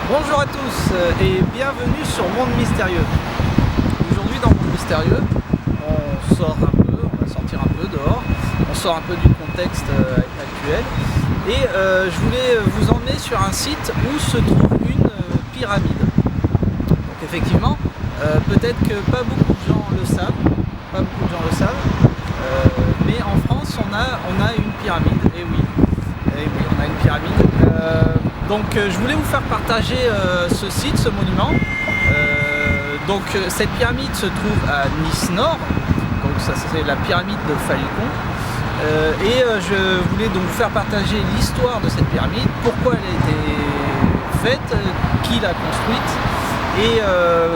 Bonjour à tous et bienvenue sur Monde Mystérieux. Aujourd'hui dans Monde Mystérieux, on sort un peu, on va sortir un peu dehors, on sort un peu du contexte actuel et je voulais vous emmener sur un site où se trouve une pyramide. Donc effectivement, peut-être que pas beaucoup de gens le savent, mais en France on a une pyramide, et oui, on a une pyramide. Donc je voulais vous faire partager ce site, ce monument. Cette pyramide se trouve à Nice Nord, donc ça c'est la pyramide de Falicon. Je voulais donc vous faire partager l'histoire de cette pyramide, pourquoi elle a été faite, qui l'a construite, et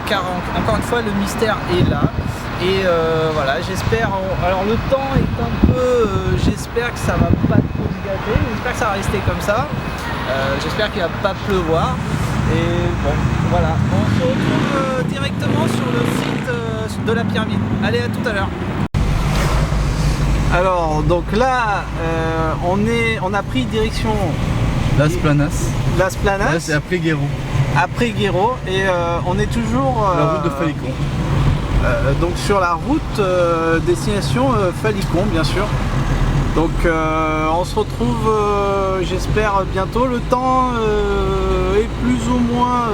car encore une fois le mystère est là. Et voilà, j'espère, alors le temps est un peu, j'espère que ça va pas trop se gâter, j'espère que ça va rester comme ça, j'espère qu'il va pas pleuvoir, et bon, voilà, on se retrouve directement sur le site de la pyramide. Allez, à tout à l'heure. Alors, donc là, on a pris direction Las Planas. Las Planas. Là, c'est après Guéraud. Après Guéraud, et on est toujours La route de Falicon. Donc sur la route destination Falicon, bien sûr. Donc on se retrouve, j'espère, bientôt. Le temps est plus ou moins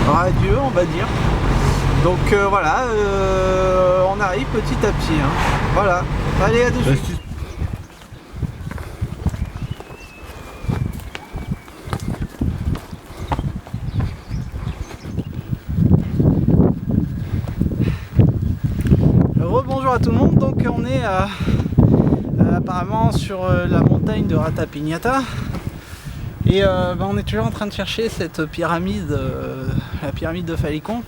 radieux, on va dire. Donc voilà, on arrive petit à petit, hein. Voilà, allez, à de suite. Bonjour à tout le monde, donc on est apparemment sur la montagne de Ratapignata et on est toujours en train de chercher cette pyramide, la pyramide de Falicon.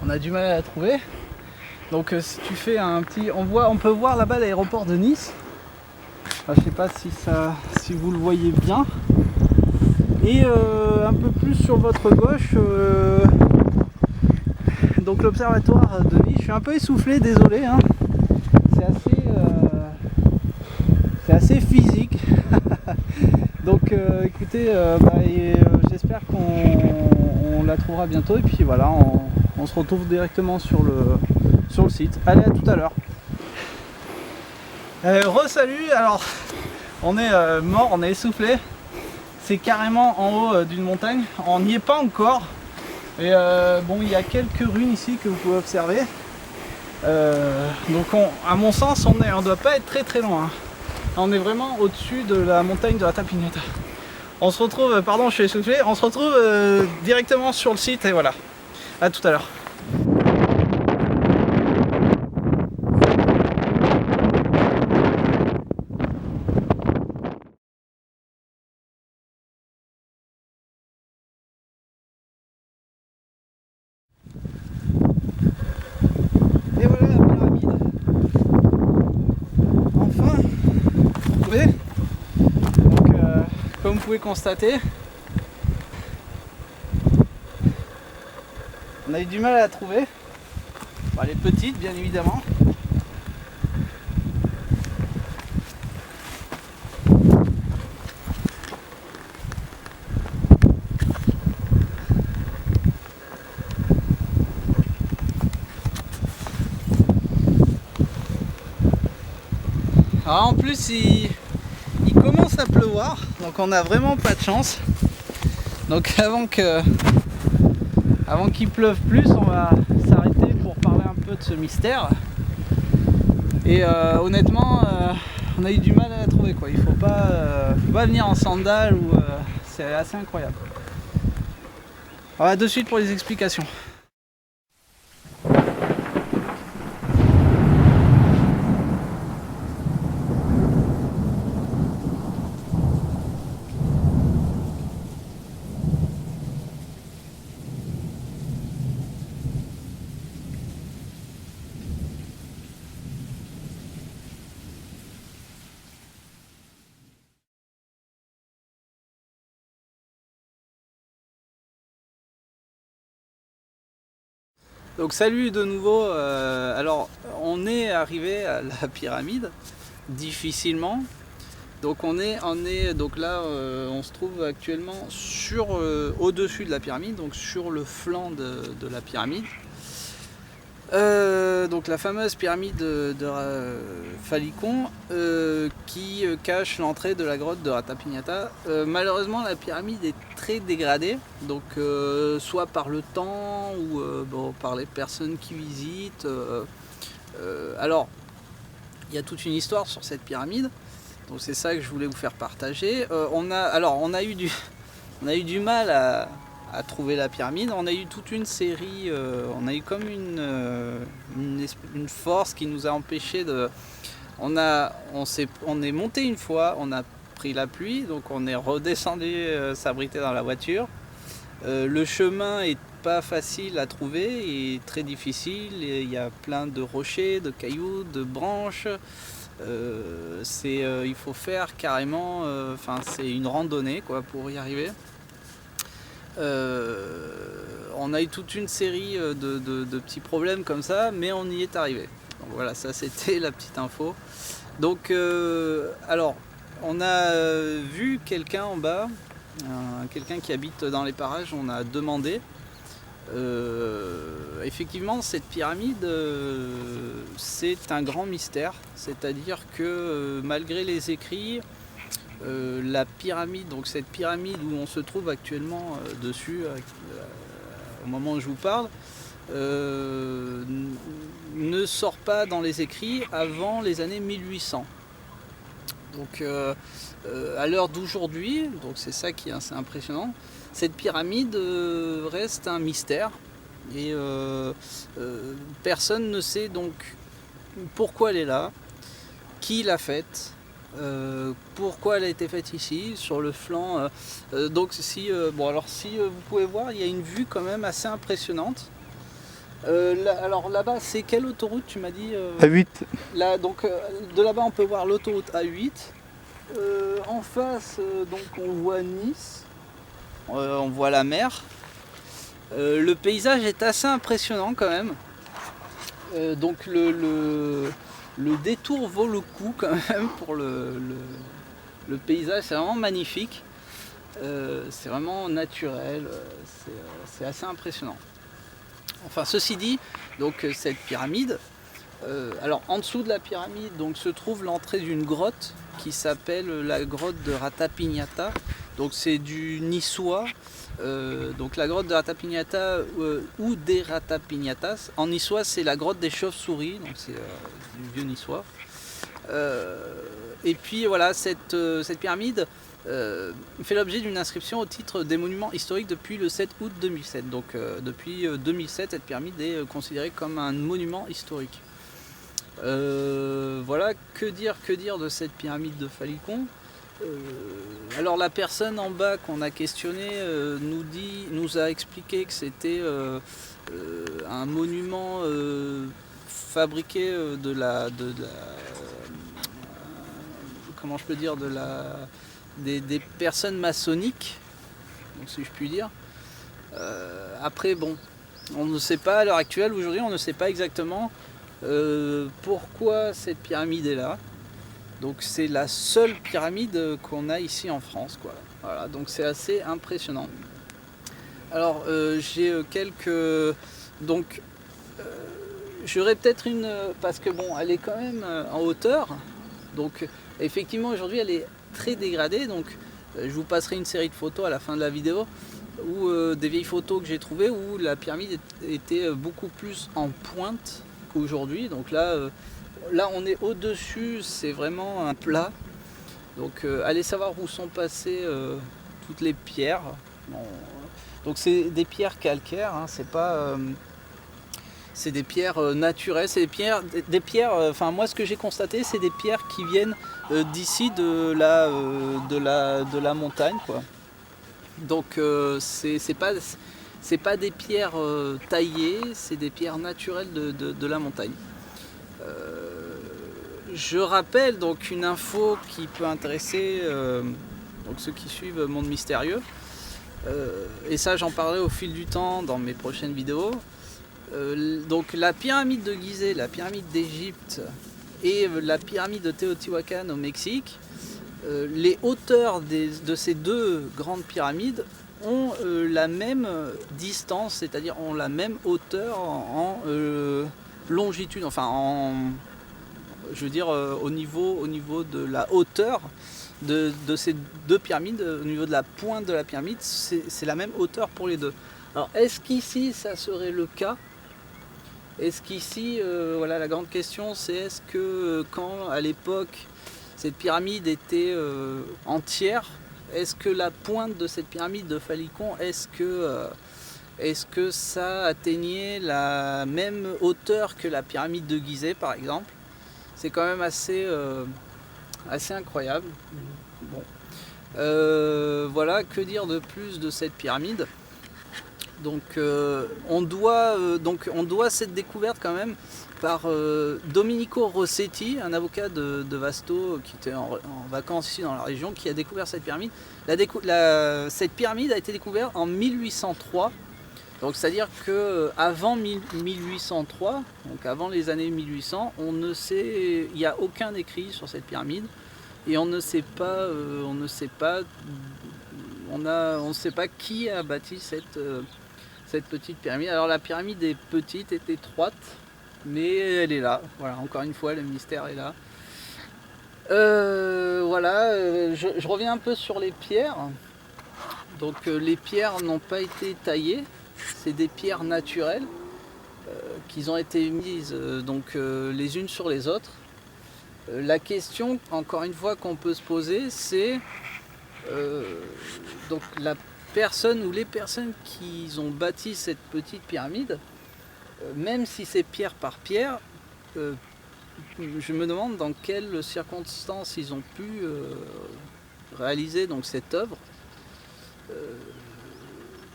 On a du mal à la trouver, donc si tu fais un petit, on peut voir là-bas l'aéroport de Nice. Enfin, je sais pas si vous le voyez bien, et un peu plus sur votre gauche, donc l'observatoire de Nice. Je suis un peu essoufflé, désolé, hein. C'est assez physique. Donc écoutez, j'espère qu'on la trouvera bientôt, et puis voilà, on se retrouve directement sur le site. Allez, à tout à l'heure. Re-salut, alors on est mort, on est essoufflé. C'est carrément en haut d'une montagne, on n'y est pas encore. Et bon, il y a quelques ruines ici que vous pouvez observer. Donc à mon sens, on doit pas être très loin. On est vraiment au-dessus de la montagne de Ratapignata. On se retrouve, pardon, je suis essoufflé, on se retrouve directement sur le site, et voilà. À tout à l'heure. Et voilà la pyramide. Enfin trouvée. Donc comme vous pouvez constater, on a eu du mal à la trouver. Bon, elle est petite, bien évidemment. Alors en plus il commence à pleuvoir, donc on n'a vraiment pas de chance. Donc avant qu'il pleuve plus, on va s'arrêter pour parler un peu de ce mystère. Et honnêtement, on a eu du mal à la trouver, quoi. Il faut pas venir en sandales, ou c'est assez incroyable. Alors, de suite pour les explications. Donc salut de nouveau, alors on est arrivé à la pyramide, difficilement. Donc donc là on se trouve actuellement au-dessus de la pyramide, donc sur le flanc de la pyramide. Donc la fameuse pyramide de Falicon qui cache l'entrée de la grotte de Ratapignata. Malheureusement la pyramide est très dégradée, donc soit par le temps ou par les personnes qui visitent. Alors il y a toute une histoire sur cette pyramide, donc c'est ça que je voulais vous faire partager. On a eu du mal à trouver la pyramide. On a eu toute une série, on a eu comme une force qui nous a empêché de... On est monté une fois, on a pris la pluie, donc on est redescendu s'abriter dans la voiture. Le chemin est pas facile à trouver et très difficile. Il y a plein de rochers, de cailloux, de branches. Il faut faire carrément, c'est une randonnée quoi pour y arriver. On a eu toute une série de petits problèmes comme ça, mais on y est arrivé. Donc voilà, ça c'était la petite info. Donc alors on a vu quelqu'un en bas, quelqu'un qui habite dans les parages. On a demandé. Effectivement cette pyramide c'est un grand mystère, c'est-à-dire que malgré les écrits, la pyramide, donc cette pyramide où on se trouve actuellement dessus au moment où je vous parle, ne sort pas dans les écrits avant les années 1800. Donc à l'heure d'aujourd'hui, donc c'est ça qui est assez impressionnant, cette pyramide reste un mystère et personne ne sait donc pourquoi elle est là, qui l'a faite, pourquoi elle a été faite ici sur le flanc. Donc si vous pouvez voir, il y a une vue quand même assez impressionnante. Alors là-bas, c'est quelle autoroute tu m'as dit A8. Là, donc de là-bas on peut voir l'autoroute A8. En face, donc on voit Nice, on voit la mer. Le paysage est assez impressionnant quand même. Donc le détour vaut le coup quand même pour le paysage, c'est vraiment magnifique. C'est vraiment naturel, c'est assez impressionnant. Enfin ceci dit, donc cette pyramide, alors en dessous de la pyramide donc, se trouve l'entrée d'une grotte qui s'appelle la grotte de Ratapignata. Donc c'est du niçois. Donc la grotte de Ratapignata ou des Ratapignatas. En niçois c'est la grotte des chauves-souris, donc c'est du vieux niçois. Et puis voilà, cette pyramide fait l'objet d'une inscription au titre des monuments historiques depuis le 7 août 2007. Donc depuis 2007, cette pyramide est considérée comme un monument historique. Voilà, que dire de cette pyramide de Falicon. Alors la personne en bas qu'on a questionné nous a expliqué que c'était un monument fabriqué comment je peux dire, des personnes maçonniques, donc, si je puis dire. Après bon, on ne sait pas à l'heure actuelle, aujourd'hui on ne sait pas exactement pourquoi cette pyramide est là. Donc c'est la seule pyramide qu'on a ici en France, quoi. Voilà, donc c'est assez impressionnant. Alors j'ai quelques... Donc j'aurais peut-être une... Parce que bon, elle est quand même en hauteur. Donc effectivement aujourd'hui elle est très dégradée. Donc je vous passerai une série de photos à la fin de la vidéo, où des vieilles photos que j'ai trouvées où la pyramide était beaucoup plus en pointe qu'aujourd'hui. Donc là on est au-dessus, c'est vraiment un plat. Donc allez savoir où sont passées toutes les pierres. Bon, donc c'est des pierres calcaires, hein, c'est pas... c'est des pierres naturelles, c'est des pierres, enfin moi ce que j'ai constaté, c'est des pierres qui viennent d'ici de la montagne, quoi. Donc c'est pas des pierres taillées, c'est des pierres naturelles de la montagne. Je rappelle donc une info qui peut intéresser donc ceux qui suivent Monde Mystérieux, et ça j'en parlerai au fil du temps dans mes prochaines vidéos. Donc la pyramide de Gizeh, la pyramide d'Égypte et la pyramide de Teotihuacan au Mexique les hauteurs de ces deux grandes pyramides ont la même distance, c'est-à-dire ont la même hauteur en longitude, enfin je veux dire au niveau de la hauteur de ces deux pyramides, au niveau de la pointe de la pyramide, c'est la même hauteur pour les deux. Alors est-ce qu'ici ça serait le cas? Est-ce qu'ici, voilà, la grande question, c'est est-ce que quand à l'époque cette pyramide était entière, est-ce que la pointe de cette pyramide de Falicon, est-ce que ça atteignait la même hauteur que la pyramide de Gizeh par exemple? C'est quand même assez incroyable. Bon. Voilà, que dire de plus de cette pyramide? Donc on doit cette découverte quand même par Domenico Rossetti, un avocat de Vasto qui était en vacances ici dans la région, qui a découvert cette pyramide. Cette pyramide a été découverte en 1803, donc c'est-à-dire que avant 1803, donc avant les années 1800, il n'y a aucun écrit sur cette pyramide et on ne sait pas qui a bâti cette petite pyramide. Alors la pyramide est petite, est étroite, mais elle est là. Voilà, encore une fois, le mystère est là. Voilà, je reviens un peu sur les pierres. Donc les pierres n'ont pas été taillées, c'est des pierres naturelles qui ont été mises les unes sur les autres. La question, encore une fois, qu'on peut se poser, c'est donc la personne ou les personnes qui ont bâti cette petite pyramide, même si c'est pierre par pierre, je me demande dans quelles circonstances ils ont pu réaliser donc cette œuvre,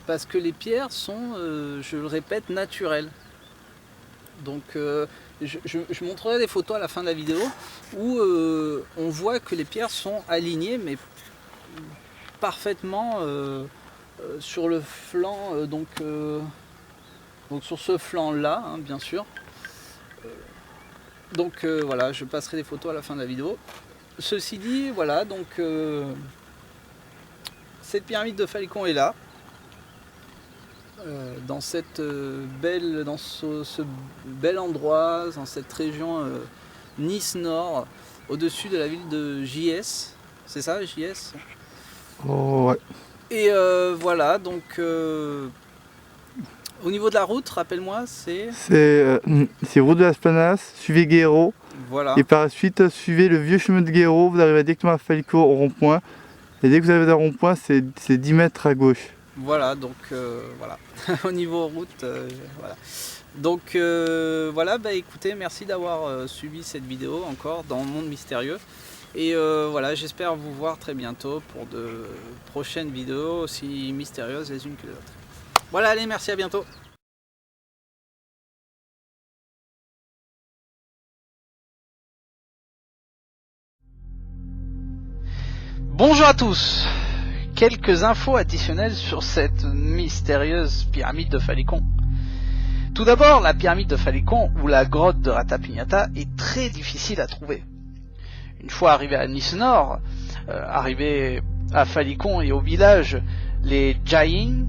parce que les pierres sont, je le répète, naturelles. Donc je montrerai des photos à la fin de la vidéo où on voit que les pierres sont alignées, mais parfaitement sur le flanc, donc sur ce flanc là, hein, bien sûr. Donc voilà, je passerai des photos à la fin de la vidéo. Ceci dit, voilà, donc cette pyramide de Falicon est là, dans cette dans ce bel endroit, dans cette région Nice Nord, au-dessus de la ville de JS. C'est ça, JS? Oh, ouais. Et voilà, donc au niveau de la route, rappelle-moi, c'est route de Las Planas, suivez Guéraud. Voilà. Et par la suite, suivez le vieux chemin de Guéraud, vous arrivez directement à Falicon au rond-point. Et dès que vous arrivez au rond-point, c'est 10 mètres à gauche. Voilà, donc voilà, au niveau route, voilà. Donc voilà, bah écoutez, merci d'avoir suivi cette vidéo encore dans le monde mystérieux. Et voilà, j'espère vous voir très bientôt pour de prochaines vidéos aussi mystérieuses les unes que les autres. Voilà, allez, merci, à bientôt. Bonjour à tous. Quelques infos additionnelles sur cette mystérieuse pyramide de Falicon. Tout d'abord, la pyramide de Falicon ou la grotte de Ratapignata est très difficile à trouver. Une fois arrivé à Nice Nord, arrivé à Falicon et au village les Jain,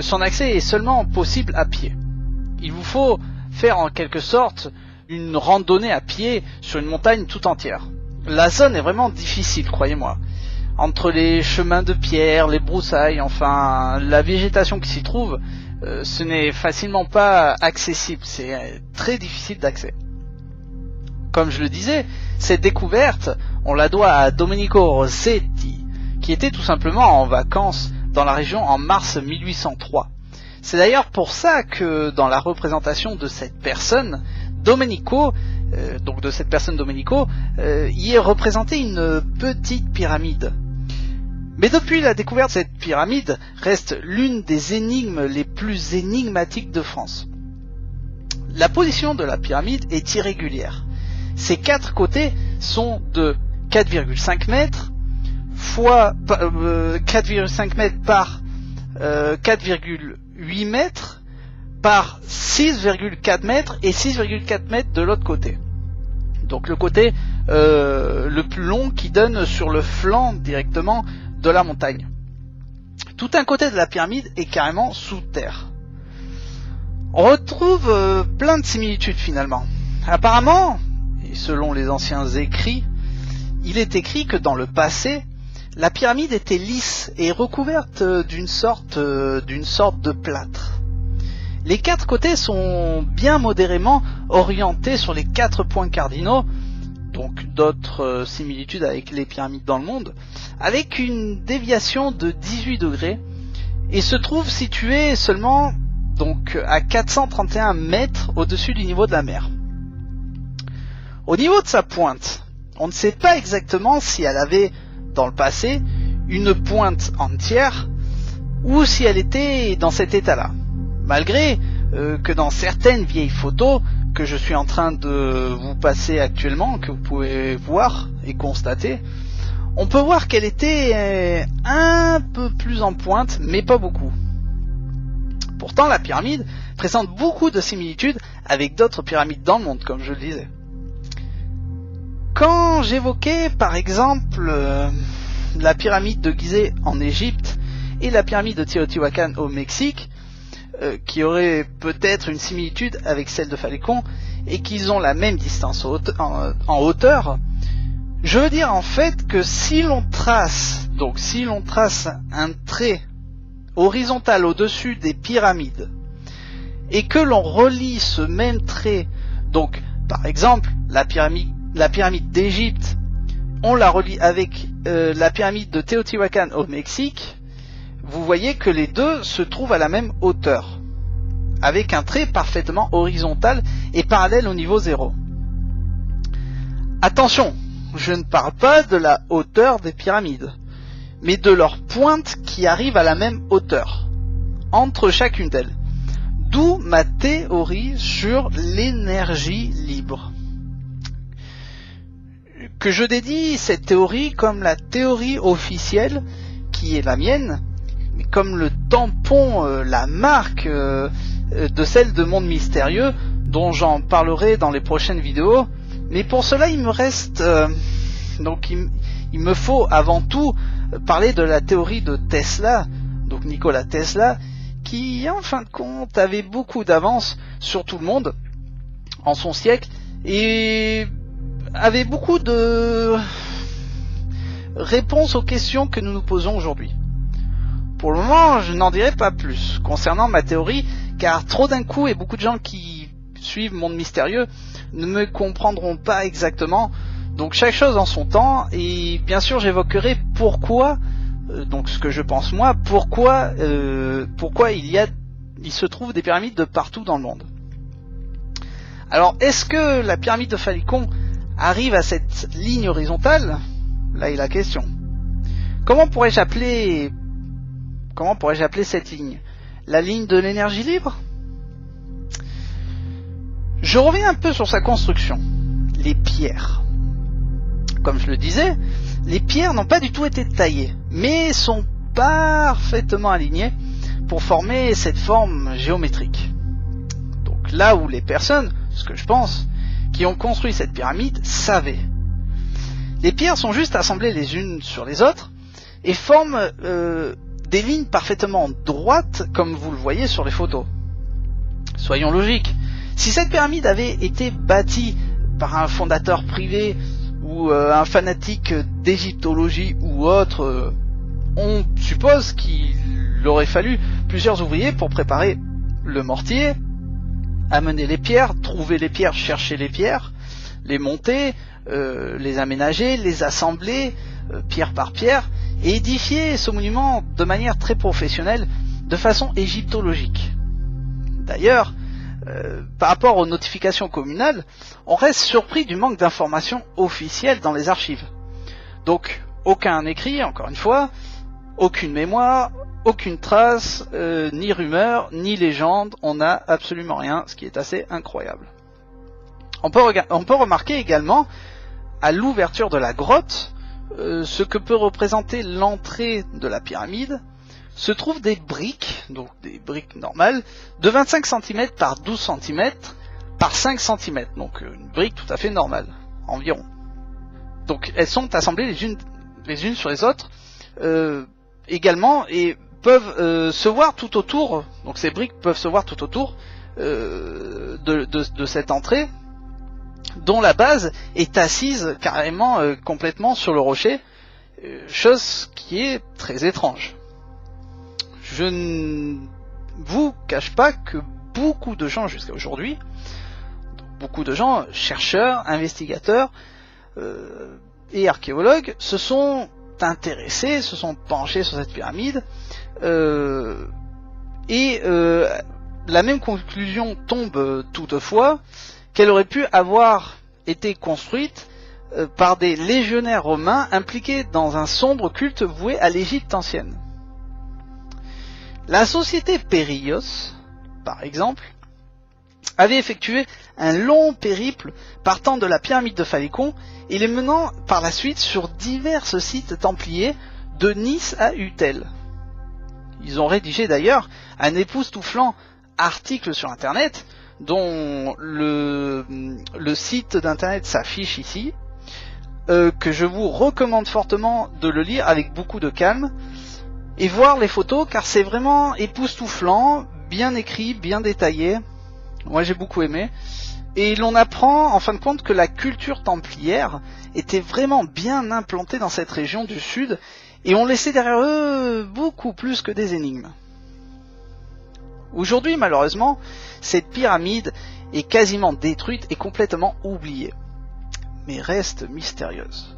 son accès est seulement possible à pied. Il vous faut faire en quelque sorte une randonnée à pied sur une montagne tout entière. La zone est vraiment difficile, croyez-moi. Entre les chemins de pierre, les broussailles, enfin la végétation qui s'y trouve, ce n'est facilement pas accessible, c'est très difficile d'accès. Comme je le disais, cette découverte, on la doit à Domenico Rossetti, qui était tout simplement en vacances dans la région en mars 1803. C'est d'ailleurs pour ça que dans la représentation de cette personne, Domenico, y est représenté une petite pyramide. Mais depuis la découverte, cette pyramide reste l'une des énigmes les plus énigmatiques de France. La position de la pyramide est irrégulière. Ses quatre côtés sont de 4,5 mètres fois 4,5 mètres par 4,8 mètres par 6,4 mètres et 6,4 mètres de l'autre côté. Donc le côté le plus long qui donne sur le flanc directement de la montagne. Tout un côté de la pyramide est carrément sous terre. On retrouve plein de similitudes finalement. Apparemment, et selon les anciens écrits, il est écrit que dans le passé, la pyramide était lisse et recouverte d'une sorte de plâtre. Les 4 côtés sont bien modérément orientés sur les 4 points cardinaux, donc d'autres similitudes avec les pyramides dans le monde, avec une déviation de 18 degrés, et se trouve situé seulement donc à 431 mètres au-dessus du niveau de la mer. Au niveau de sa pointe, on ne sait pas exactement si elle avait, dans le passé, une pointe entière, ou si elle était dans cet état-là. Malgré que dans certaines vieilles photos que je suis en train de vous passer actuellement, que vous pouvez voir et constater, on peut voir qu'elle était un peu plus en pointe, mais pas beaucoup. Pourtant, la pyramide présente beaucoup de similitudes avec d'autres pyramides dans le monde, comme je le disais. Quand j'évoquais par exemple la pyramide de Gizeh en Égypte et la pyramide de Teotihuacan au Mexique, qui auraient peut-être une similitude avec celle de Falécon et qu'ils ont la même distance en hauteur, je veux dire en fait que si l'on trace un trait horizontal au-dessus des pyramides et que l'on relie ce même trait, donc par exemple la pyramide d'Égypte, on la relie avec la pyramide de Teotihuacan au Mexique, vous voyez que les deux se trouvent à la même hauteur, avec un trait parfaitement horizontal et parallèle au niveau 0. Attention, je ne parle pas de la hauteur des pyramides, mais de leur pointe qui arrive à la même hauteur, entre chacune d'elles. D'où ma théorie sur l'énergie libre. Que je dédie cette théorie comme la théorie officielle, qui est la mienne, mais comme le tampon, la marque de celle de Monde Mystérieux, dont j'en parlerai dans les prochaines vidéos. Mais pour cela, il me reste... il me faut avant tout parler de la théorie de Tesla, donc Nikola Tesla, qui en fin de compte avait beaucoup d'avance sur tout le monde en son siècle, et avait beaucoup de réponses aux questions que nous nous posons aujourd'hui. Pour le moment, je n'en dirai pas plus concernant ma théorie, car trop d'un coup et beaucoup de gens qui suivent Monde Mystérieux ne me comprendront pas exactement. Donc chaque chose en son temps, et bien sûr j'évoquerai pourquoi, donc ce que je pense moi, pourquoi il se trouve des pyramides de partout dans le monde. Alors est-ce que la pyramide de Falécon arrive à cette ligne horizontale? Là est la question. Comment pourrais-je appeler cette ligne? La ligne de l'énergie libre? Je reviens un peu sur sa construction. Les pierres. Comme je le disais, les pierres n'ont pas du tout été taillées, mais sont parfaitement alignées pour former cette forme géométrique. Donc là où les personnes, ce que je pense, qui ont construit cette pyramide savaient. Les pierres sont juste assemblées les unes sur les autres et forment des lignes parfaitement droites comme vous le voyez sur les photos. Soyons logiques, si cette pyramide avait été bâtie par un fondateur privé ou un fanatique d'égyptologie ou autre, on suppose qu'il aurait fallu plusieurs ouvriers pour préparer le mortier, amener les pierres, trouver les pierres, chercher les pierres, les monter, les aménager, les assembler, pierre par pierre, et édifier ce monument de manière très professionnelle, de façon égyptologique. D'ailleurs, par rapport aux notifications communales, on reste surpris du manque d'informations officielles dans les archives. Donc, aucun écrit, encore une fois, aucune mémoire, aucune trace, ni rumeur, ni légende, on n'a absolument rien, ce qui est assez incroyable. On peut remarquer également, à l'ouverture de la grotte, ce que peut représenter l'entrée de la pyramide, se trouvent des briques, donc des briques normales, de 25 cm par 12 cm par 5 cm, donc une brique tout à fait normale, environ. Donc elles sont assemblées les unes sur les autres également, et peuvent se voir tout autour. Donc ces briques peuvent se voir tout autour de cette entrée, dont la base est assise carrément complètement sur le rocher, chose qui est très étrange. Je ne vous cache pas que beaucoup de gens jusqu'à aujourd'hui, beaucoup de gens, chercheurs, investigateurs et archéologues, se sont intéressés, se sont penchés sur cette pyramide, et la même conclusion tombe toutefois, qu'elle aurait pu avoir été construite par des légionnaires romains impliqués dans un sombre culte voué à l'Égypte ancienne. La société Périos, par exemple, avait effectué un long périple partant de la pyramide de Phalicon et les menant par la suite sur divers sites templiers de Nice à Utel. Ils ont rédigé d'ailleurs un époustouflant article sur internet, dont le site d'internet s'affiche ici, que je vous recommande fortement de le lire avec beaucoup de calme et voir les photos, car c'est vraiment époustouflant, bien écrit, bien détaillé. Moi j'ai beaucoup aimé, et l'on apprend en fin de compte que la culture templière était vraiment bien implantée dans cette région du sud, et on laissait derrière eux beaucoup plus que des énigmes. Aujourd'hui, malheureusement, cette pyramide est quasiment détruite et complètement oubliée, mais reste mystérieuse.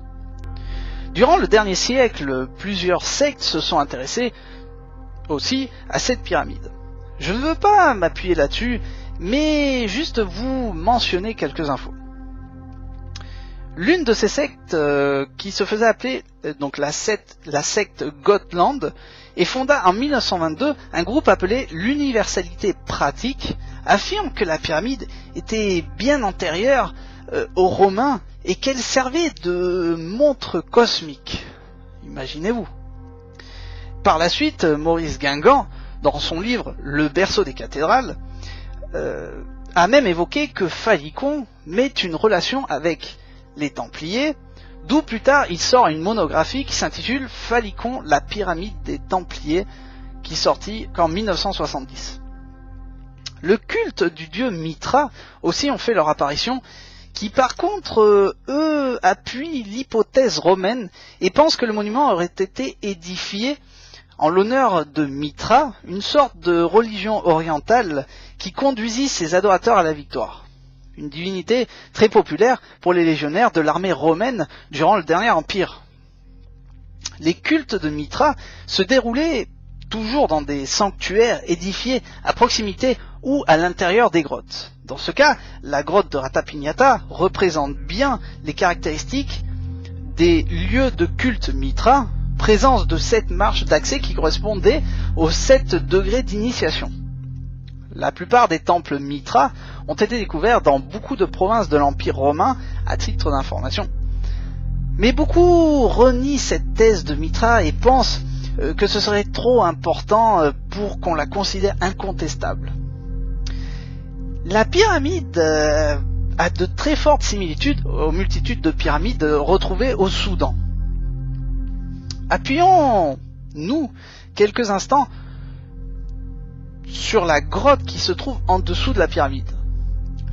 Durant le dernier siècle, plusieurs sectes se sont intéressées aussi à cette pyramide. Je ne veux pas m'appuyer là-dessus, mais juste vous mentionner quelques infos. L'une de ces sectes, qui se faisait appeler donc la secte Gotland, et fonda en 1922 un groupe appelé l'Universalité Pratique, affirme que la pyramide était bien antérieure aux Romains et qu'elle servait de montre cosmique. Imaginez-vous. Par la suite, Maurice Guingamp, dans son livre Le berceau des cathédrales, a même évoqué que Phalicon met une relation avec les Templiers, d'où plus tard il sort une monographie qui s'intitule Phalicon, la pyramide des Templiers, qui sortit qu'en 1970. Le culte du dieu Mitra aussi ont fait leur apparition, qui par contre, eux, appuient l'hypothèse romaine et pensent que le monument aurait été édifié en l'honneur de Mitra, une sorte de religion orientale qui conduisit ses adorateurs à la victoire. Une divinité très populaire pour les légionnaires de l'armée romaine durant le dernier empire. Les cultes de Mitra se déroulaient toujours dans des sanctuaires édifiés à proximité ou à l'intérieur des grottes. Dans ce cas, la grotte de Ratapignata représente bien les caractéristiques des lieux de culte Mitra, présence de 7 marches d'accès qui correspondaient aux 7 degrés d'initiation. La plupart des temples Mitra ont été découverts dans beaucoup de provinces de l'Empire romain à titre d'information. Mais beaucoup renient cette thèse de Mitra et pensent que ce serait trop important pour qu'on la considère incontestable. La pyramide a de très fortes similitudes aux multitudes de pyramides retrouvées au Soudan. Appuyons-nous quelques instants sur la grotte qui se trouve en dessous de la pyramide.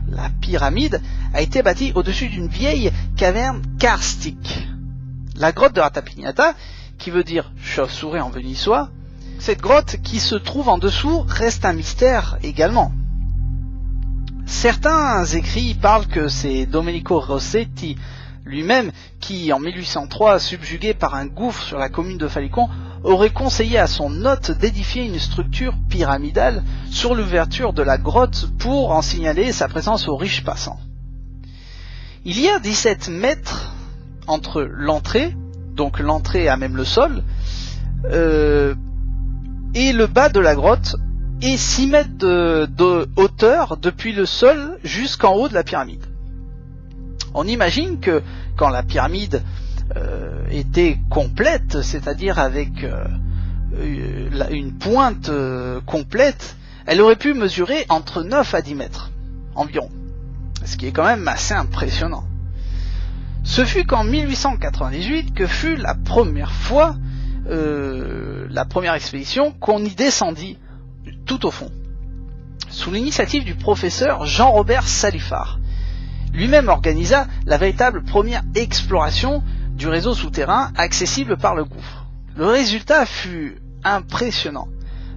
La pyramide a été bâtie au-dessus d'une vieille caverne karstique. La grotte de Ratapignata, qui veut dire chauve-souris en véniçois, cette grotte qui se trouve en dessous reste un mystère également. Certains écrits parlent que c'est Domenico Rossetti lui-même qui, en 1803, subjugué par un gouffre sur la commune de Phalicon, aurait conseillé à son hôte d'édifier une structure pyramidale sur l'ouverture de la grotte pour en signaler sa présence aux riches passants. Il y a 17 mètres entre l'entrée, donc l'entrée à même le sol, et le bas de la grotte, et 6 mètres de hauteur depuis le sol jusqu'en haut de la pyramide. On imagine que quand la pyramide était complète, c'est-à-dire avec une pointe complète, elle aurait pu mesurer entre 9 à 10 mètres environ, ce qui est quand même assez impressionnant. Ce fut qu'en 1898 que fut la première fois, la première expédition qu'on y descendit tout au fond, sous l'initiative du professeur Jean-Robert Salifard. Lui-même organisa la véritable première exploration du réseau souterrain accessible par le gouffre. Le résultat fut impressionnant.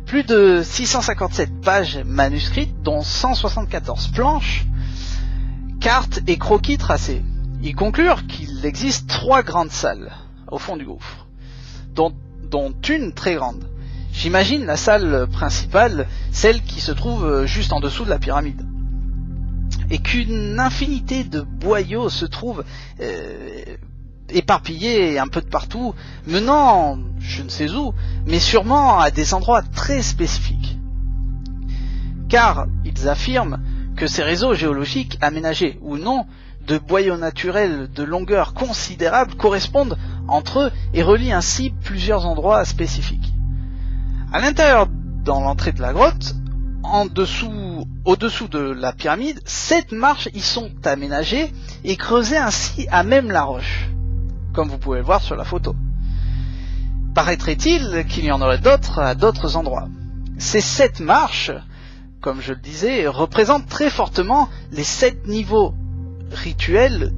Plus de 657 pages manuscrites, dont 174 planches, cartes et croquis tracés. Ils conclurent qu'il existe 3 grandes salles au fond du gouffre, dont une très grande. J'imagine la salle principale, celle qui se trouve juste en dessous de la pyramide. Et qu'une infinité de boyaux se trouvent éparpillés un peu de partout, menant je ne sais où, mais sûrement à des endroits très spécifiques. Car ils affirment que ces réseaux géologiques, aménagés ou non, de boyaux naturels de longueur considérable correspondent entre eux et relient ainsi plusieurs endroits spécifiques. À l'intérieur, dans l'entrée de la grotte, au-dessous de la pyramide, 7 marches y sont aménagées et creusées ainsi à même la roche, comme vous pouvez le voir sur la photo. Paraîtrait-il qu'il y en aurait d'autres à d'autres endroits. Ces 7 marches, comme je le disais, représentent très fortement les 7 niveaux rituels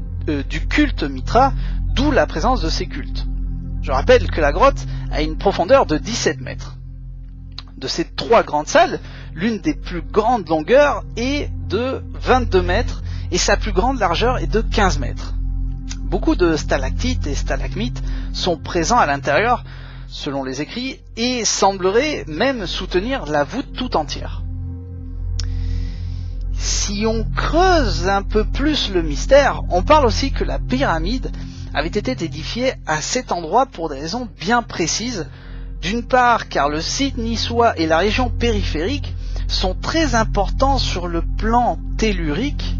du culte Mitra, d'où la présence de ces cultes. Je rappelle que la grotte a une profondeur de 17 mètres. De ces 3 grandes salles, l'une des plus grandes longueurs est de 22 mètres et sa plus grande largeur est de 15 mètres. Beaucoup de stalactites et stalagmites sont présents à l'intérieur, selon les écrits, et sembleraient même soutenir la voûte tout entière. Si on creuse un peu plus le mystère, on parle aussi que la pyramide avait été édifiée à cet endroit pour des raisons bien précises. D'une part, car le site niçois et la région périphérique sont très importants sur le plan tellurique.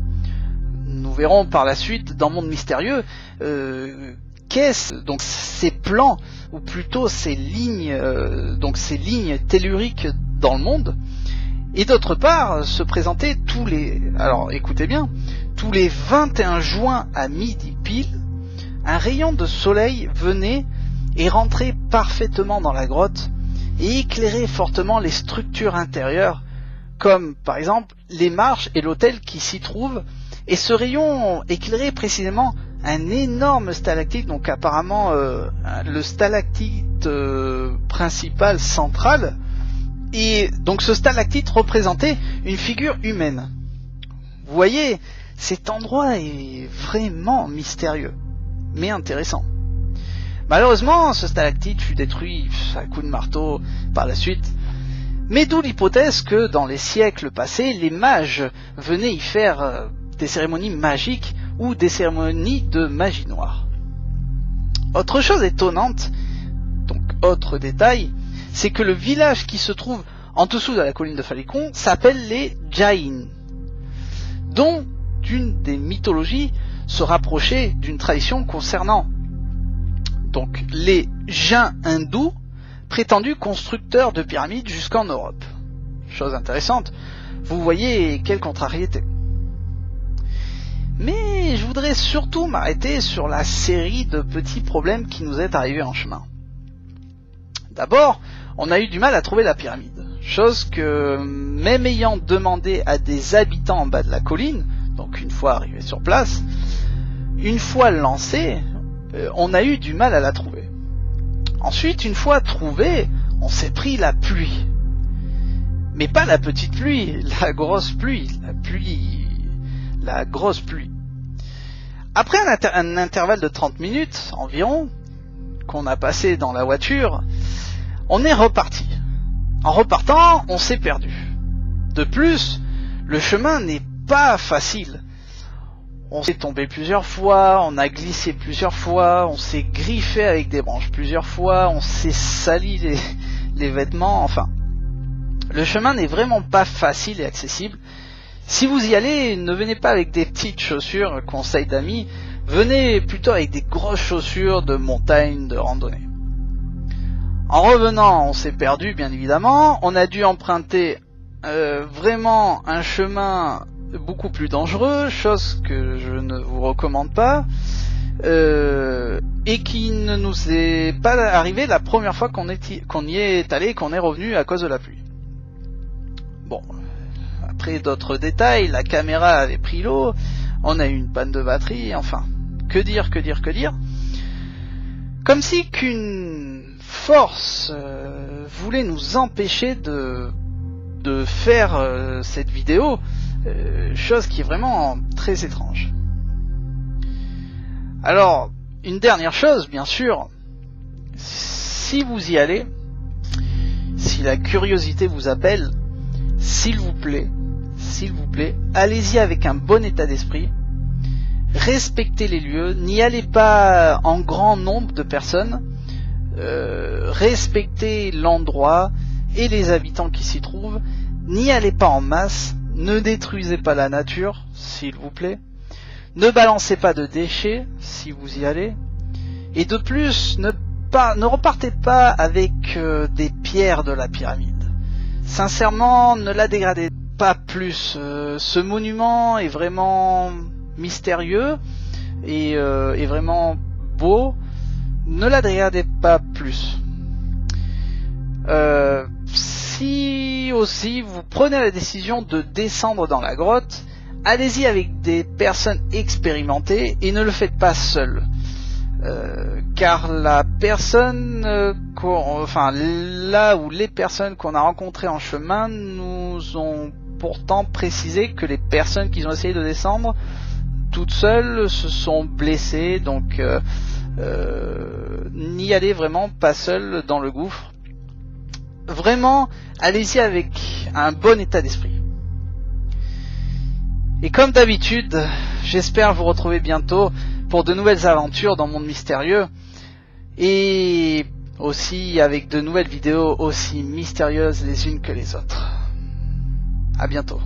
Nous verrons par la suite dans Monde Mystérieux qu'est-ce donc ces plans, ou plutôt ces lignes telluriques dans le monde. Et d'autre part, se présentaient alors écoutez bien, tous les 21 juin à midi pile, un rayon de soleil venait et rentrait parfaitement dans la grotte et éclairait fortement les structures intérieures, comme par exemple les marches et l'autel qui s'y trouvent, et ce rayon éclairait précisément un énorme stalactite, donc apparemment le stalactite principal central, et donc ce stalactite représentait une figure humaine. Vous voyez, cet endroit est vraiment mystérieux, mais intéressant. Malheureusement, ce stalactite fut détruit à coups de marteau par la suite, mais d'où l'hypothèse que dans les siècles passés, les mages venaient y faire des cérémonies magiques ou des cérémonies de magie noire. Autre chose étonnante, donc autre détail, c'est que le village qui se trouve en dessous de la colline de Falicon s'appelle les Jain, dont une des mythologies se rapprochait d'une tradition concernant donc les Jains hindous, prétendus constructeurs de pyramides jusqu'en Europe. Chose intéressante, vous voyez quelle contrariété. Mais je voudrais surtout m'arrêter sur la série de petits problèmes qui nous est arrivés en chemin. D'abord, on a eu du mal à trouver la pyramide, chose que, même ayant demandé à des habitants en bas de la colline, donc une fois arrivé sur place, une fois lancée, on a eu du mal à la trouver. Ensuite, une fois trouvée, on s'est pris la pluie. Mais pas la petite pluie, la grosse pluie, la grosse pluie. Après un intervalle de 30 minutes environ, qu'on a passé dans la voiture, on est reparti. En repartant, on s'est perdu. De plus, le chemin n'est pas facile. On s'est tombé plusieurs fois, on a glissé plusieurs fois, on s'est griffé avec des branches plusieurs fois, on s'est sali les vêtements, enfin. Le chemin n'est vraiment pas facile et accessible. Si vous y allez, ne venez pas avec des petites chaussures, conseil d'amis, venez plutôt avec des grosses chaussures de montagne, de randonnée. En revenant, on s'est perdu bien évidemment, on a dû emprunter vraiment un chemin beaucoup plus dangereux, chose que je ne vous recommande pas. et qui ne nous est pas arrivé la première fois qu'on y est allé et qu'on est revenu à cause de la pluie. Bon, après d'autres détails, la caméra avait pris l'eau, on a eu une panne de batterie, enfin, que dire. Comme si qu'une force voulait nous empêcher de faire cette vidéo, chose qui est vraiment très étrange. Alors, une dernière chose, bien sûr, si vous y allez, si la curiosité vous appelle, s'il vous plaît, allez-y avec un bon état d'esprit, respectez les lieux, n'y allez pas en grand nombre de personnes, respectez l'endroit et les habitants qui s'y trouvent, n'y allez pas en masse, ne détruisez pas la nature, s'il vous plaît, ne balancez pas de déchets si vous y allez, et de plus, ne repartez pas avec des pierres de la pyramide. Sincèrement, ne la dégradez pas plus. Ce monument est vraiment mystérieux et vraiment beau. Ne la dégradez pas plus. Si aussi vous prenez la décision de descendre dans la grotte, allez-y avec des personnes expérimentées et ne le faites pas seul. Car la personne, là où les personnes qu'on a rencontrées en chemin nous ont pourtant précisé que les personnes qui ont essayé de descendre toutes seules se sont blessées, donc n'y allez vraiment pas seul dans le gouffre. Vraiment, allez-y avec un bon état d'esprit. Et comme d'habitude, j'espère vous retrouver bientôt pour de nouvelles aventures dans Monde Mystérieux, et aussi avec de nouvelles vidéos aussi mystérieuses les unes que les autres. À bientôt.